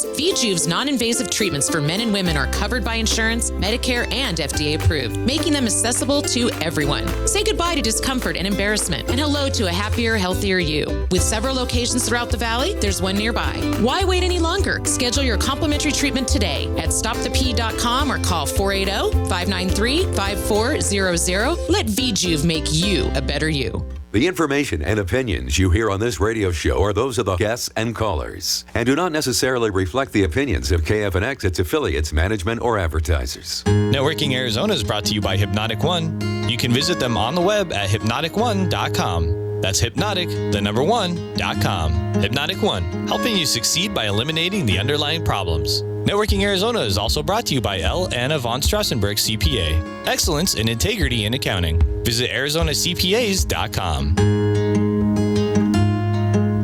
VJuv's non-invasive treatments for men and women are covered by insurance, Medicare, and FDA approved, making them accessible to everyone. Say goodbye to discomfort and embarrassment, and hello to a happier, healthier you. With several locations throughout the valley, there's one nearby. Why wait any longer? Schedule your complimentary treatment today at stopthep.com or call 480-593-5400. Let VJuv make you a better you. The information and opinions you hear on this radio show are those of the guests and callers and do not necessarily reflect the opinions of KFNX, its affiliates, management, or advertisers. Networking Arizona is brought to you by Hypnotic One. You can visit them on the web at hypnotic1.com. That's hypnotic1.com. Hypnotic One, helping you succeed by eliminating the underlying problems. Networking Arizona is also brought to you by L. Anna von Strassenberg CPA. Excellence in integrity in accounting. Visit ArizonaCPAs.com.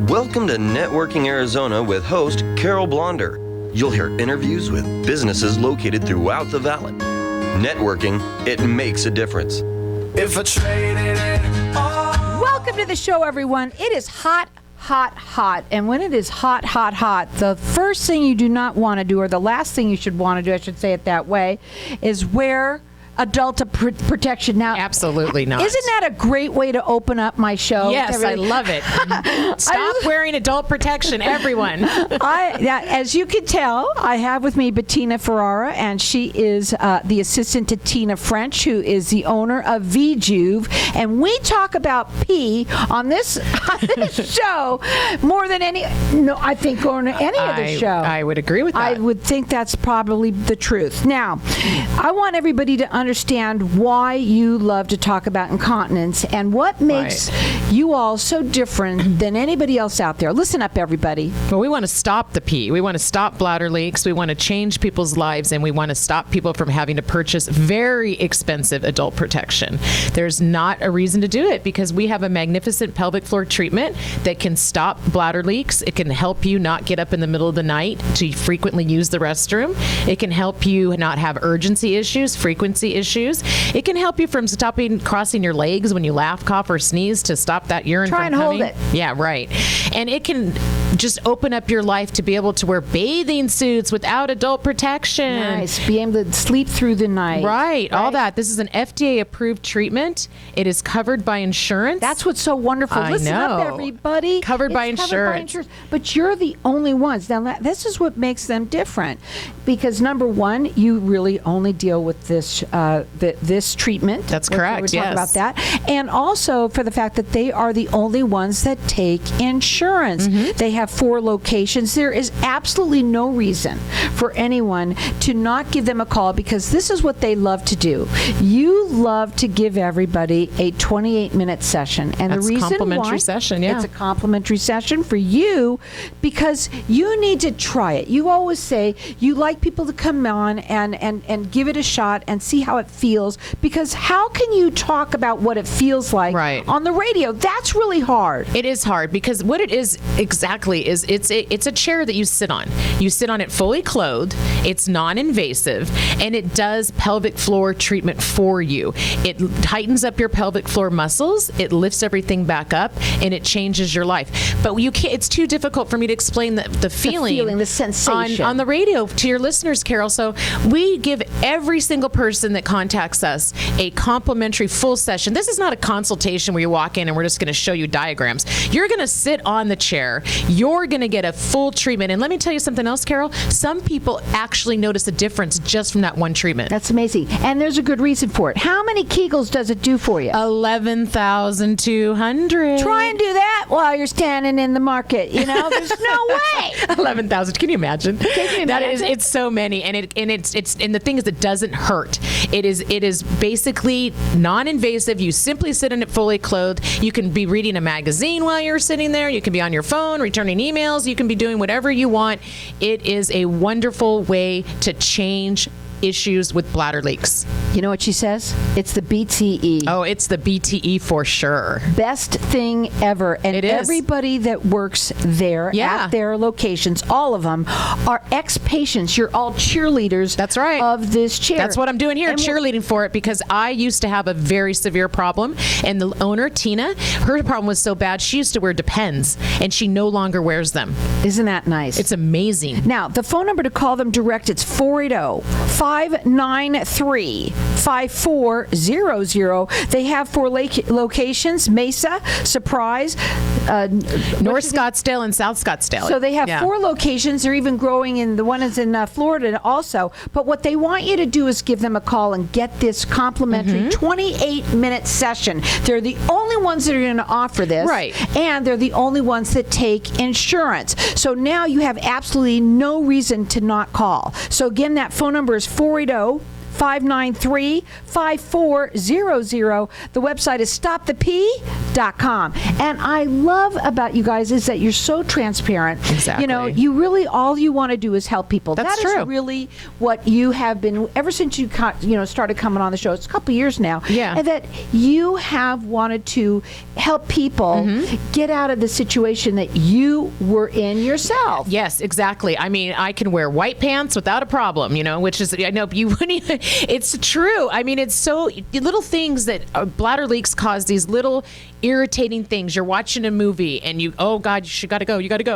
Welcome to Networking Arizona with host Carol Blonder. You'll hear interviews with businesses located throughout the valley. Networking, it makes a difference. If I traded it all. Welcome to the show, everyone. It is hot. And when it is hot, the first thing you do not want to do, or the last thing you should want to do, I should say it that way, is wear adult protection. Now, absolutely not. Isn't that a great way to open up my show? Yes, I love it. Stop wearing adult protection, everyone. As you can tell, I have with me Bettina Ferrara, and she is the assistant to Tina French, who is the owner of VJuv. And we talk about pee on this show more than any other show. I would agree with that. I would think that's probably the truth. Now, I want everybody to understand why you love to talk about incontinence and what makes you all so different than anybody else out there. Listen up, everybody. Well, we want to stop the pee. We want to stop bladder leaks. We want to change people's lives, and we want to stop people from having to purchase very expensive adult protection. There's not a reason to do it because we have a magnificent pelvic floor treatment that can stop bladder leaks. It can help you not get up in the middle of the night to frequently use the restroom. It can help you not have urgency issues, frequency issues. It can help you from stopping crossing your legs when you laugh, cough, or sneeze to stop that urine from coming. Try and hold it. Yeah, right. And it can just open up your life to be able to wear bathing suits without adult protection. Nice. Be able to sleep through the night. Right. All that. This is an FDA-approved treatment. It is covered by insurance. That's what's so wonderful. Listen up, everybody. Covered by insurance. But you're the only ones. Now, this is what makes them different. Because, number one, you really only deal with this this treatment. That's correct, we're talking about that. And also for the fact that they are the only ones that take insurance. Mm-hmm. They have 4 locations. There is absolutely no reason for anyone to not give them a call because this is what they love to do. You love to give everybody a 28-minute session. And that's the reason complimentary why session, yeah. It's a complimentary session for you because you need to try it. You always say you like people to come on and give it a shot and see how it feels because how can you talk about what it feels like on the radio? That's really hard. It is hard because what it is exactly is it's a chair that you sit on. You sit on it fully clothed. It's non-invasive and it does pelvic floor treatment for you. It tightens up your pelvic floor muscles. It lifts everything back up and it changes your life. But you can't. It's too difficult for me to explain the feeling, the sensation on the radio to your listeners, Carol. So we give every single person that contacts us a complimentary full session. This is not a consultation where you walk in and we're just going to show you diagrams. You're going to sit on the chair. You're going to get a full treatment. And let me tell you something else, Carol. Some people actually notice a difference just from that one treatment. That's amazing. And there's a good reason for it. How many Kegels does it do for you? 11,200. Try and do that while you're standing in the market. You know, there's no way. 11,000. Can you imagine? That is, it's so many. And the thing is, it doesn't hurt. It is basically non-invasive. You simply sit in it fully clothed. You can be reading a magazine while you're sitting there. You can be on your phone, returning emails. You can be doing whatever you want. It is a wonderful way to change issues with bladder leaks. You know what she says? It's the BTE. Oh, it's the BTE for sure. Best thing ever. And It is. everybody that works there Yeah. at their locations, all of them, are ex-patients. You're all cheerleaders. That's right. Of this chair. That's what I'm doing here, And cheerleading for it, because I used to have a very severe problem. And the owner, Tina, her problem was so bad, she used to wear Depends, and she no longer wears them. Isn't that nice? It's amazing. Now, the phone number to call them direct, it's 480-593-5400. They have 4 locations, Mesa, Surprise, North Scottsdale and South Scottsdale. So they have Yeah. 4 locations. They're even growing in the one is in Florida also. But what they want you to do is give them a call and get this complimentary 28-minute session. They're the only ones that are going to offer this. Right. And they're the only ones that take insurance. So now you have absolutely no reason to not call. So again, that phone number is 480-593-5400. The website is stopthep.com. And I love about you guys is that you're so transparent. Exactly. You know, you really, all you want to do is help people. That's That is true. really what you have been, ever since you started coming on the show. It's a couple years now. Yeah. And that you have wanted to help people get out of the situation that you were in yourself. Yes, exactly. I mean, I can wear white pants without a problem, which is, I know you wouldn't even, it's true. I mean, it's so little things that bladder leaks cause these little irritating things. You're watching a movie and oh God, you gotta go. You get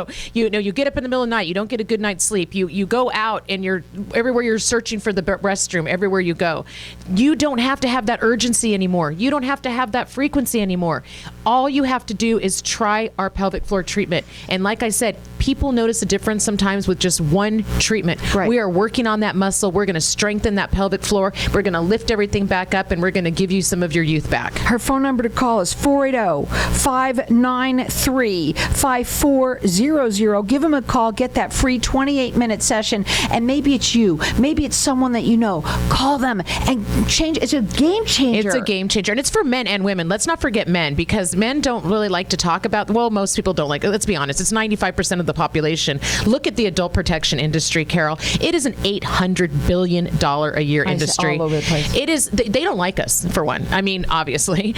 up in the middle of the night. You don't get a good night's sleep. You go out and you're everywhere. You're searching for the restroom everywhere you go. You don't have to have that urgency anymore. You don't have to have that frequency anymore. All you have to do is try our pelvic floor treatment. And like I said, people notice a difference sometimes with just one treatment. Right. We are working on that muscle. We're going to strengthen that pelvic floor. We're going to lift everything back up, and we're going to give you some of your youth back. Her phone number to call is 480-593-5400. Give them a call. Get that free 28-minute session. And maybe it's you. Maybe it's someone that you know. Call them and change. It's a game changer. It's a game changer. And it's for men and women. Let's not forget men, because men don't really like to talk about, well, most people don't like it. Let's be honest. It's 95% of the population. Look at the adult protection industry, Carol. It is an $800 billion a year industry. All over the place. It is. They don't like us, for one. I mean, obviously.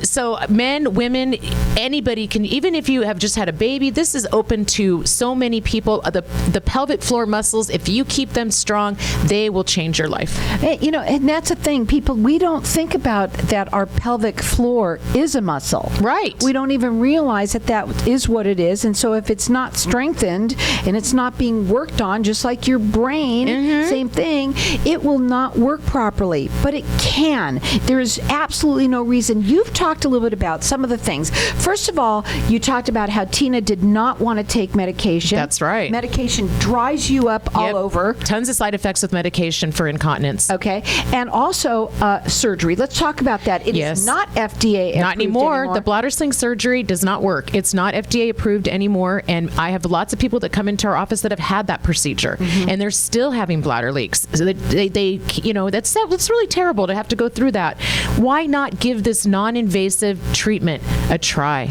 So men, women, anybody can, even if you have just had a baby, this is open to so many people. The pelvic floor muscles, if you keep them strong, they will change your life. And that's the thing. People, we don't think about that our pelvic floor is a muscle. Right. We don't even realize that is what it is. And so if it's not strengthened and it's not being worked on, just like your brain, same thing, it will not work properly. But it can. There's absolutely no reason. You've talked a little bit about some of the things. First of all, you talked about how Tina did not want to take medication. That's right. Medication dries you up all Yep. over. Tons of side effects with medication for incontinence. Okay. And also surgery. Let's talk about that. It Yes. is not FDA Not approved anymore. The bladder sling surgery does not work. It's not FDA approved anymore. And I have lots of people that come into our office that have had that procedure, and they're still having bladder leaks. So that's really terrible to have to go through that. Why not give this non-invasive treatment a try?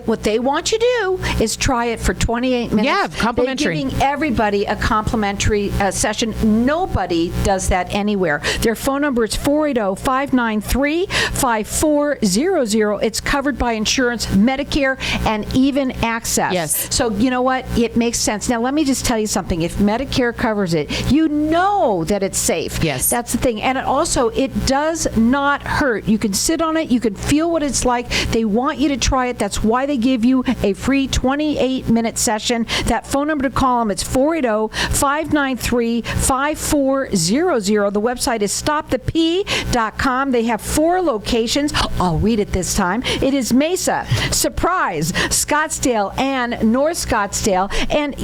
What they want you to do is try it for 28 minutes. Yeah, complimentary. They're giving everybody a complimentary session. Nobody does that anywhere. Their phone number is 480-593-5400. It's covered by insurance, Medicare, and even Access. Yes. So you know what? It makes sense. Now let me just tell you something. If Medicare covers it, you know that it's safe. Yes. That's the thing. And it does not hurt. You can sit on it. You can feel what it's like. They want you to try it. That's why they give you a free 28-minute session. That phone number to call them, it's 480-593-5400. The website is stopthep.com. They have 4 locations. I'll read it this time. It is Mesa, Surprise, Scottsdale, and North Scottsdale. And,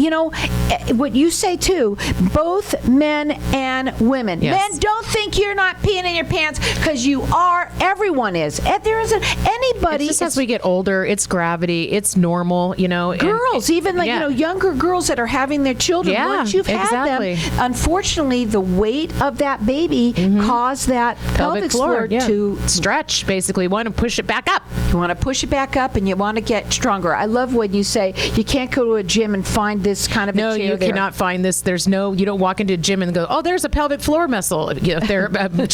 what you say, too, both men and women. Yes. Men, don't think you're not peeing in your pants, because you are. Everyone is. And there isn't anybody. It's just as we get older, it's gravity. It's normal, and- Girls, even younger girls that are having their children. Yeah, Once you've exactly. had them, unfortunately, the weight of that baby caused that pelvic floor to stretch. Basically, want to push it back up. You want to push it back up, and you want to get stronger. I love when you say you can't go to a gym and find this kind of a chair you there. cannot find this. You don't walk into a gym and go, oh, there's a pelvic floor floor muscle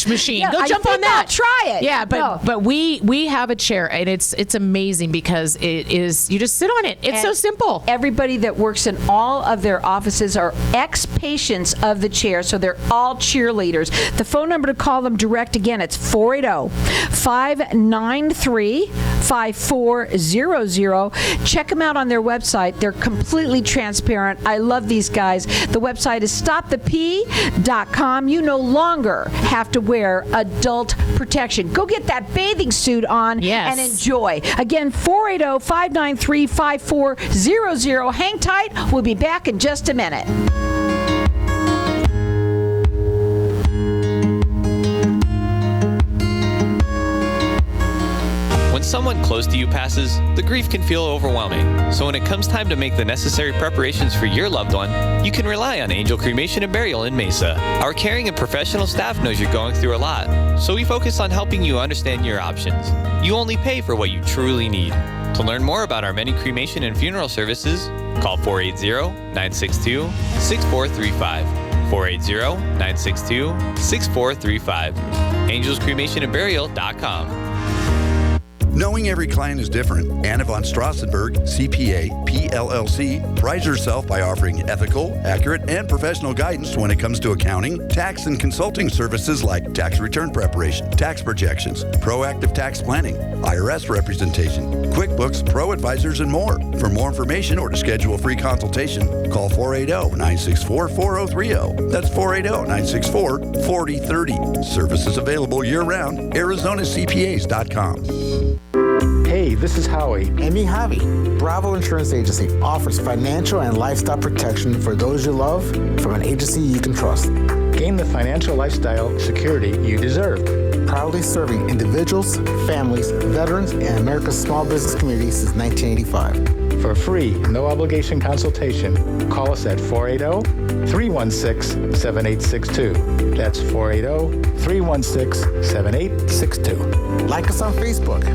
machine. Yeah, Go I jump think on that. I'll try it. Yeah, but No. we have a chair, and it's amazing because it is, you just sit on it. It's so And simple. Everybody that works in all of their offices are ex-patients of the chair, so they're all cheerleaders. The phone number to call them direct, again, it's 480-593-5400. Check them out on their website. They're completely transparent. I love these guys. The website is stopthep.com. You no longer have to wear adult protection. Go get that bathing suit on Yes. and enjoy. Again, 480-593-5400. Hang tight. We'll be back in just a minute. When someone close to you passes, the grief can feel overwhelming. So when it comes time to make the necessary preparations for your loved one, you can rely on Angel Cremation and Burial in Mesa. Our caring and professional staff knows you're going through a lot, so we focus on helping you understand your options. You only pay for what you truly need. To learn more about our many cremation and funeral services, call 480-962-6435. 480-962-6435. AngelsCremationandBurial.com. Knowing every client is different, Anna von Strassenberg, CPA, PLLC, prides herself by offering ethical, accurate, and professional guidance when it comes to accounting, tax, and consulting services like tax return preparation, tax projections, proactive tax planning, IRS representation, QuickBooks, Pro Advisors, and more. For more information or to schedule a free consultation, call 480-964-4030. That's 480-964-4030. Services available year-round. ArizonaCPAs.com. Hey, this is Howie. And me, Javi. Bravo Insurance Agency offers financial and lifestyle protection for those you love from an agency you can trust. Gain the financial lifestyle security you deserve. Proudly serving individuals, families, veterans, and America's small business community since 1985. For free, no obligation consultation, call us at 480-316-7862. That's 480-316-7862. Like us on Facebook.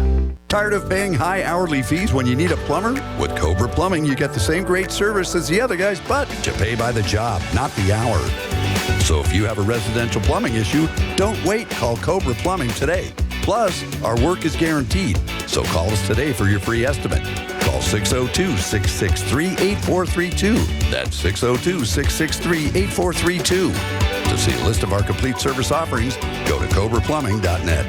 Tired of paying high hourly fees when you need a plumber? With Cobra Plumbing, you get the same great service as the other guys, but you pay by the job, not the hour. So if you have a residential plumbing issue, don't wait. Call Cobra Plumbing today. Plus, our work is guaranteed. So call us today for your free estimate. Call 602-663-8432. That's 602-663-8432. To see a list of our complete service offerings, go to cobraplumbing.net.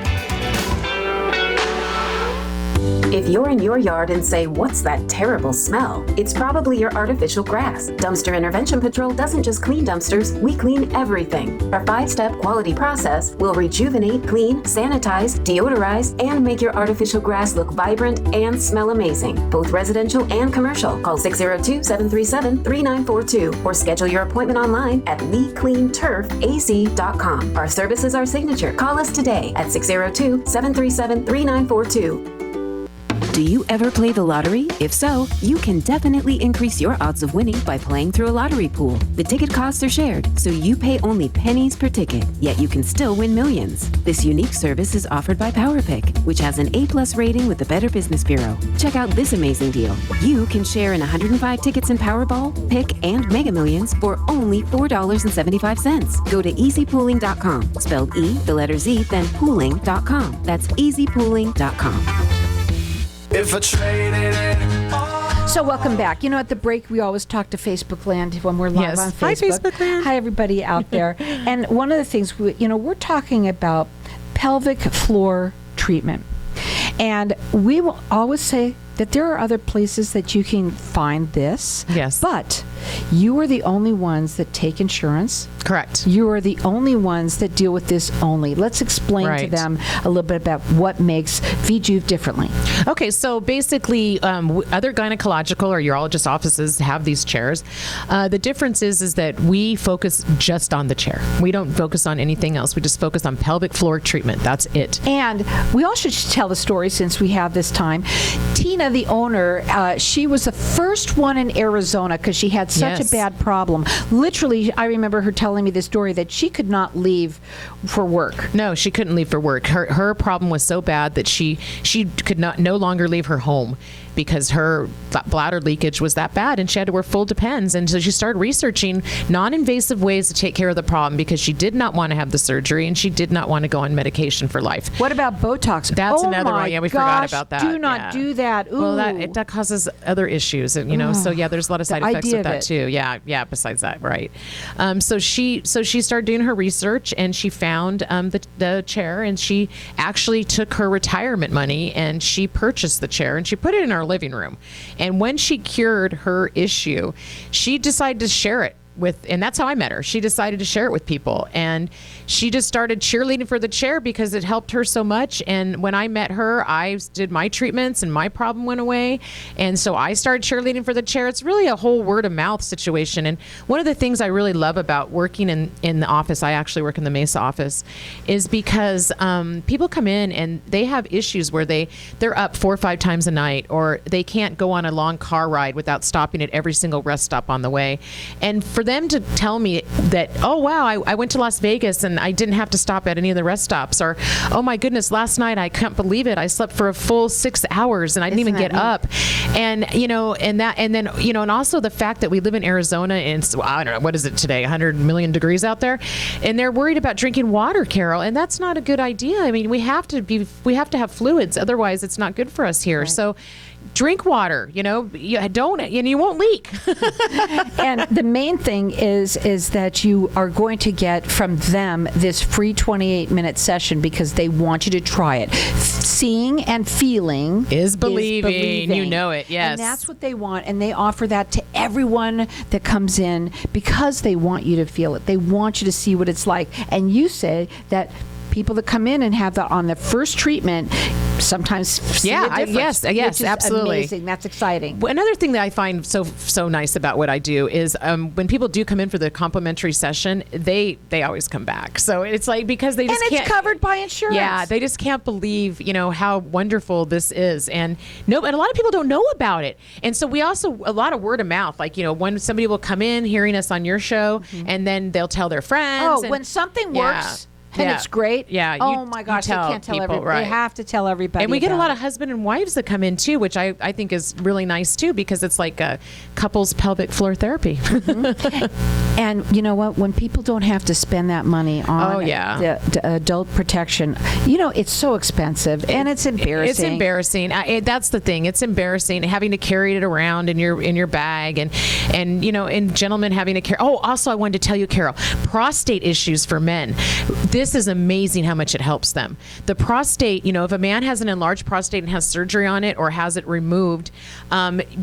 If you're in your yard and say, "What's that terrible smell?" it's probably your artificial grass. Dumpster Intervention Patrol doesn't just clean dumpsters, we clean everything. Our 5-step quality process will rejuvenate, clean, sanitize, deodorize, and make your artificial grass look vibrant and smell amazing. Both residential and commercial. Call 602-737-3942 or schedule your appointment online at WeCleanTurfAZ.com. Our services are signature. Call us today at 602-737-3942. Do you ever play the lottery? If so, you can definitely increase your odds of winning by playing through a lottery pool. The ticket costs are shared, so you pay only pennies per ticket, yet you can still win millions. This unique service is offered by PowerPick, which has an A+ rating with the Better Business Bureau. Check out this amazing deal. You can share in 105 tickets in Powerball, Pick, and Mega Millions for only $4.75. Go to easypooling.com, spelled E, the letter Z, then pooling.com. That's easypooling.com. If I traded it all. So welcome back. You know, at the break, we always talk to Facebook Land when we're live Yes. on Facebook. Hi, Facebook Land. Hi, everybody out there. And one of the things, we're talking about pelvic floor treatment. And we will always say that there are other places that you can find this. Yes. But you are the only ones that take insurance. Correct. You are the only ones that deal with this only. Let's explain to Right. them a little bit about what makes VJuv differently. Okay, so basically, other gynecological or urologist offices have these chairs. The difference is that we focus just on the chair. We don't focus on anything else. We just focus on pelvic floor treatment. That's it. And we also should tell the story since we have this time. Tina, the owner, she was the first one in Arizona because she had such Yes. a bad problem. Literally, I remember her telling me the story that she could not leave for work. No, she couldn't leave for work. Her problem was so bad that she could no longer leave her home. because her bladder leakage was that bad and she had to wear full Depends. And so she started researching non-invasive ways to take care of the problem because she did not want to have the surgery and she did not want to go on medication for life. What about Botox? That's another one. Yeah, we forgot about that. Do not do that. Ooh. Well, that causes other issues, So yeah, there's a lot of side effects with that too. Yeah. Besides that, right? So she started doing her research and she found the chair, and she actually took her retirement money and she purchased the chair and she put it in our living room. And when she cured her issue, she decided to share it and that's how I met her. She decided to share it with people, and she just started cheerleading for the chair because it helped her so much. And when I met her, I did my treatments and my problem went away. And so I started cheerleading for the chair. It's really a whole word of mouth situation. And one of the things I really love about working in the office, I actually work in the Mesa office, is because people come in and they have issues where they're up 4 or 5 times a night, or they can't go on a long car ride without stopping at every single rest stop on the way. And for them to tell me that, oh wow, I went to Las Vegas and I didn't have to stop at any of the rest stops, or oh my goodness, last night I can't believe it, I slept for a full 6 hours and I didn't even get up. And and also the fact that we live in Arizona and I don't know, what is it today, 100 million degrees out there, and they're worried about drinking water, Carol, and that's not a good idea. I mean, we have to have fluids, otherwise it's not good for us here. Right. So drink water, you won't leak. And the main thing is that you are going to get from them this free 28-minute session because they want you to try it. Seeing and feeling is believing. You know it, yes. And that's what they want, and they offer that to everyone that comes in because they want you to feel it. They want you to see what it's like. And you say that people that come in and have that on the first treatment sometimes see a difference. Yes, absolutely. Amazing. That's exciting. Another thing that I find so nice about what I do is when people do come in for the complimentary session, they always come back. So it's like because they just it's covered by insurance. Yeah, they just can't believe how wonderful this is, and a lot of people don't know about it. And so we also a lot of word of mouth. Like when somebody will come in hearing us on your show, and then they'll tell their friends. When something works. And it's great. Yeah. Oh my gosh, they can't tell everybody. Right. They have to tell everybody. And we get a lot of husband and wives that come in too, which I think is really nice too, because it's like a couples pelvic floor therapy. Mm-hmm. And you know what? When people don't have to spend that money on the adult protection, it's so expensive and it's embarrassing. It's embarrassing. That's the thing. It's embarrassing having to carry it around in your bag, and gentlemen having to carry. Oh, also I wanted to tell you, Carol, prostate issues for men. This is amazing how much it helps them. The prostate, if a man has an enlarged prostate and has surgery on it or has it removed,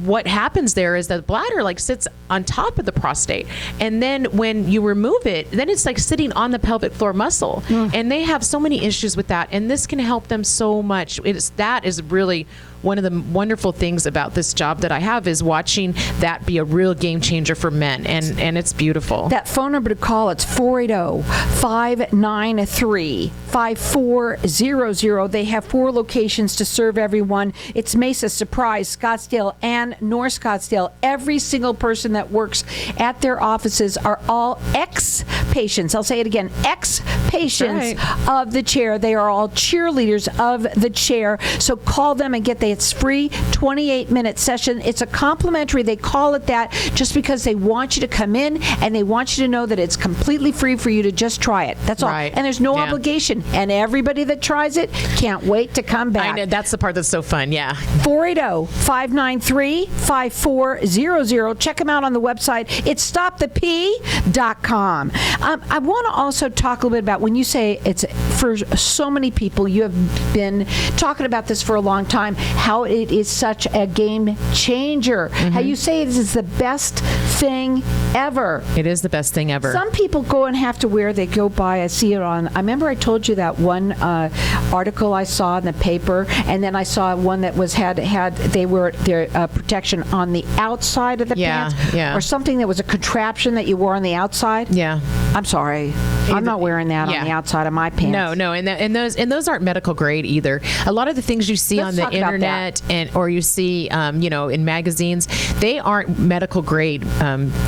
what happens there is that the bladder sits on top of the prostate. And then when you remove it, then it's like sitting on the pelvic floor muscle. And they have so many issues with that. And this can help them so much. That is really one of the wonderful things about this job that I have is watching that be a real game changer for men, and it's beautiful. That phone number to call, it's 480-593-5400. They have 4 locations to serve everyone. It's Mesa, Surprise, Scottsdale, and North Scottsdale. Every single person that works at their offices are all ex-patients. I'll say it again, ex-patients of the chair. They are all cheerleaders of the chair. So call them and get it's free 28-minute session. It's a complimentary. They call it that just because they want you to come in and they want you to know that it's completely free for you to just try it. That's all. And there's no obligation. And everybody that tries it can't wait to come back. I know. That's the part that's so fun. Yeah. 480-593-5400. Check them out on the website. It's stopthep.com. I want to also talk a little bit about when you say it's for so many people, you have been talking about this for a long time, how it is such a game changer. How you say this is the best thing ever. It is the best thing ever. Some people go and have to wear, they go by, I see it on, I remember I told you that one article I saw in the paper, and then I saw one that had they were their protection on the outside of the pants, or something that was a contraption that you wore on the outside. Yeah. I'm sorry. I'm not wearing that on the outside of my pants. No, and those aren't medical grade either. A lot of the things you see on the internet or you see, in magazines, they aren't medical grade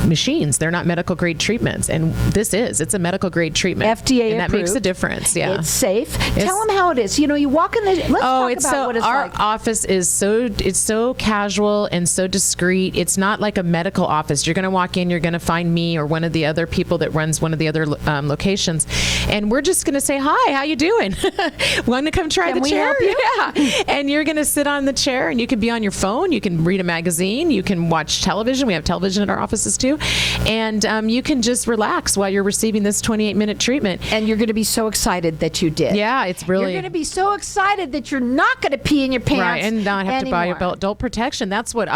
machines. They're not medical grade treatments, and it's a medical grade treatment. FDA and that approved. makes a difference. Yeah, it's safe. Tell them how it is. You walk in the. Let's talk about what it's our like. office is so casual and so discreet. It's not like a medical office. You're going to walk in, you're going to find me or one of the other people that runs one of the other locations, and we're just going to say, hi, how you doing? Want to come try the chair? Help you? Yeah. And you're going to sit on the chair, and you can be on your phone, you can read a magazine, you can watch television. We have television at our offices too, and you can just relax while you're receiving this 28-minute treatment. And you're going to be so excited that you did. Yeah, it's really. You're going to be so excited that you're not going to pee in your pants, right? And not have to buy anymore. your adult protection. That's what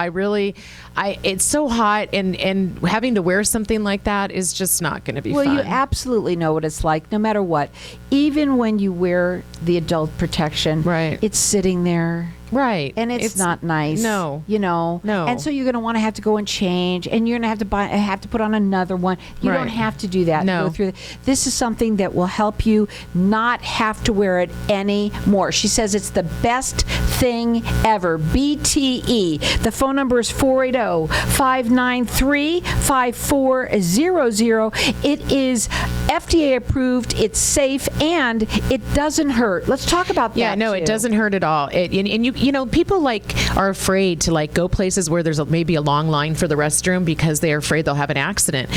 it's so hot, and having to wear something like that is just not going to be fun. Well, you absolutely know what it's like, no matter what. Even when you wear the adult protection, right? It's sitting there. Right. And it's not nice. No. No. And so you're going to have to go and change, and you're going to have to put on another one. You don't have to do that. No. Go through. This is something that will help you not have to wear it anymore. She says it's the best thing ever. BTE. The phone number is 480-593-5400. It is FDA approved. It's safe, and it doesn't hurt. Let's talk about that. Yeah, no, it doesn't hurt at all. People are afraid to go places where there's maybe a long line for the restroom because they're afraid they'll have an accident.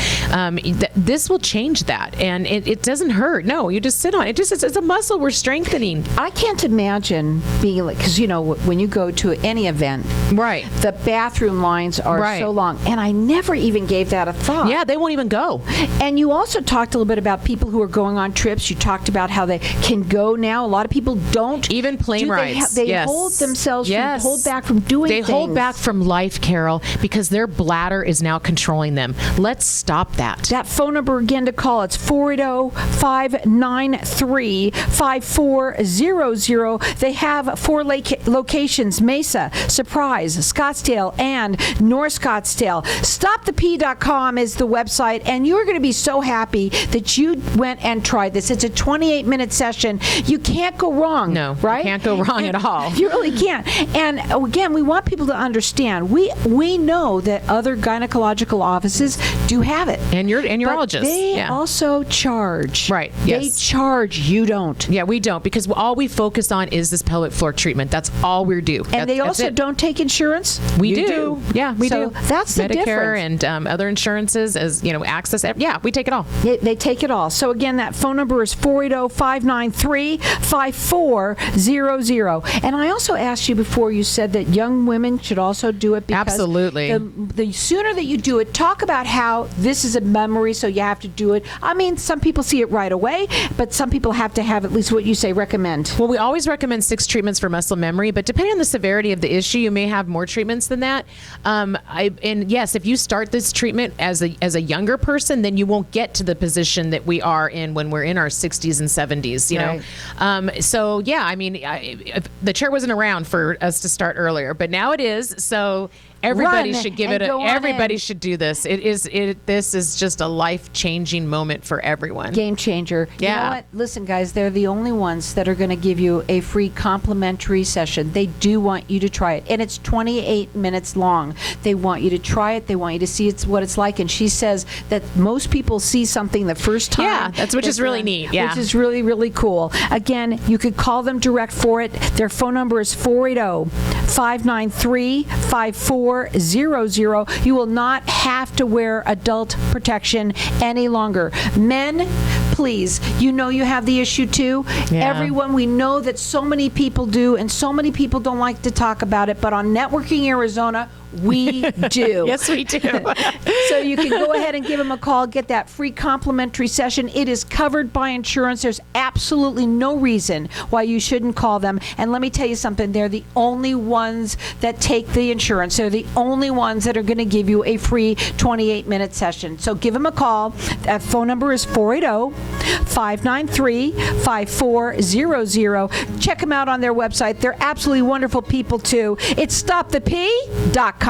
This will change that, and it doesn't hurt. No, you just sit on it. It's a muscle we're strengthening. I can't imagine being because when you go to any event, right? The bathroom lines are so long, and I never even gave that a thought. Yeah, they won't even go. And you also talked a little bit about people who are going on trips. You talked about how they can go now. A lot of people don't. Even plane rides. They hold themselves hold back from doing things. They hold back from life, Carol, because their bladder is now controlling them. Let's stop that. That phone number again to call, it's 480-593-5400. They have 4 locations: Mesa, Surprise, Scottsdale, and North Scottsdale. StopThePee.com is the website, and you're going to be so happy that you went and tried this. It's a 28-minute session. You can't go wrong. No, right? You can't go wrong at all. You really can't. And again, we want people to understand. We know that other gynecological offices do have it, and urologists. But they also charge. Right. They Yes. charge. You don't. Yeah, we don't, because all we focus on is this pelvic floor treatment. That's all we do. And they also don't take insurance. We You do. Yeah, we do. That's the Medicare difference. and other insurances, as access. Yeah, we take it all. They take it all. So again, that phone number is 480-593-5400. And I also asked you before, you said that young women should also do it because absolutely. The sooner that you do it, talk about how this is a memory, so you have to do it. I mean, some people see it right away, but some people have to have at least what you say recommend. Well, we always recommend 6 treatments for muscle memory, but depending on the severity of the issue, you may have more treatments than that. And yes, if you start this treatment as a younger person, then you won't get to the position that we are in when we're in our 60s and 70s. So yeah, I mean, the chair wasn't around for us to start earlier, but now it is. So everybody should give it. Everybody should do this. This is just a life-changing moment for everyone. Game changer. Yeah. You know what? Listen, guys, they're the only ones that are going to give you a free complimentary session. They do want you to try it, and it's 28 minutes long. They want you to try it. They want you to see what it's like. And she says that most people see something the first time. Yeah, which is really neat. Yeah, which is really, really cool. Again, you could call them direct for it. Their phone number is 480-593-5400. You will not have to wear adult protection any longer. Men, please, you have the issue too. Yeah. Everyone, we know that so many people do, and so many people don't like to talk about it, but on Networking Arizona, we do. Yes, we do. So you can go ahead and give them a call, get that free complimentary session. It is covered by insurance. There's absolutely no reason why you shouldn't call them. And let me tell you something, they're the only ones that take the insurance. They're the only ones that are going to give you a free 28-minute session. So give them a call. That phone number is 480-593-5400. Check them out on their website. They're absolutely wonderful people too. It's StopThePee.com.